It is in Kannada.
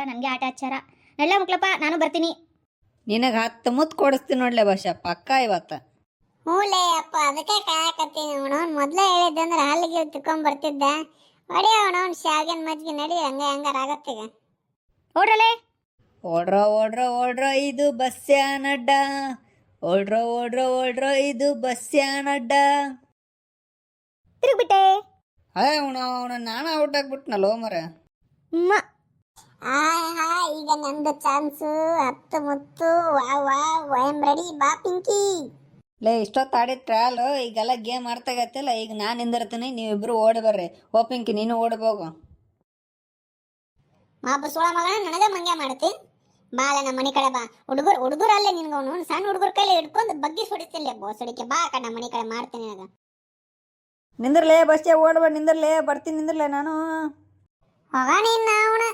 ನನಗೆ ಆಟ ಹಚ್ಚಾರ. ನಲ್ಲ ಮುಕ್ಲಪ್ಪ, ನಾನು ಬರ್ತೀನಿ. ನಿನಗೆ 10 ಮುತ್ತು ಕೊಡಿಸ್ತೀನಿ ನೋಡ್ಲೆ ಭಾಷಾ, ಪಕ್ಕ ಇವತ್ತು. ಹ್ಞೂಲೇ ಅಪ್ಪ, ಅದಕ್ಕೆ ಕಾಯಕತ್ತೀನಿ. ಅವನವ್ನು ಮೊದಲೇ ಹೇಳಿದ್ದಂದ್ರೆ ಹಾಲಿಗೆ ತಿಕ್ಕೊಂಬರ್ತಿದ್ದೆ. ಹೊಡಿ ಅವನವ್ನು ಶಾವಿಗೆನ ಮಜ್ಜಿಗೆ ನಡಿ, ಹೆಂಗಾರ ಆಗತ್ತೀಗ. ಓಡ್ರಲೇ. ಓಡ್ರೋ ಓಡ್ರೋ ಓಡ್ರೋ ಇದು ಬಸ್ಸ್ಯಾನಡ್ಡ, ಓಡ್ರೋ ಓಡ್ರೋ ಓಡ್ರೋ ಇದು ಬಸ್ಸ್ಯಾನಡ್ಡ. ತಿರುಗ್ಬಿಟ್ಟೆ. ಅವನ ನಾನು ಔಟ್ ಆಗ್ಬಿಟ್ನಲ್ಲೋ ಮರ. ಈಗ ನಂದು ಚಾನ್ಸು. 10 ಮುತ್ತು. I am ready. ಬಾ ಪಿಂಕಿ. ಲೇ, ಇಷ್ಟೊತ್ತು ಆಡಿದ ಟ್ರಯಲ್, ಈಗೆಲ್ಲ ಗೇಮ್ ಅರ್ಥಾಗತ್ತಿಲ್ಲ. ಈಗ ನಾನು ನಿಂದಿರ್ತೀನಿ, ನೀವಿಬ್ರು ಓಡಿ ಬರ್ರಿ. ಪಿಂಕಿ ನೀನು ಓಡ್ಬೋಗು. ಸೋಳ ಮಗನ ನನಗೆ ಮಂಗ್ಯ ಮಾಡ್ತಿ. ಬಾಲ ನಮ್ಮ ಮನೆ ಕಡೆ ಬಾ. ಹುಡುಗರಲ್ಲೇ ನಿನ್ಗವನು ಸಣ್ಣ ಹುಡುಗರ ಕೈಲಿ ಹಿಡ್ಕೊಂಡು ಬಗ್ಗಿ ಹೊಡಿತೀನಿ. ಬೋಸಡಿಕೆ ಬಾ ಕಡೆ ನಮ್ಮ ಮನೆ ಕಡೆ ಮಾಡ್ತೀನಿ ನನಗೆ. ನಿಂದ್ರಲೇ ಬಸ್ಸೇ, ಓಡ್ಬೇಡ, ನಿಂದ್ರಲೇ, ಬರ್ತೀನಿ, ನಿಂದ್ರಲೇ ನಾನು. ಹೋಗ ನೀನು ಅವನ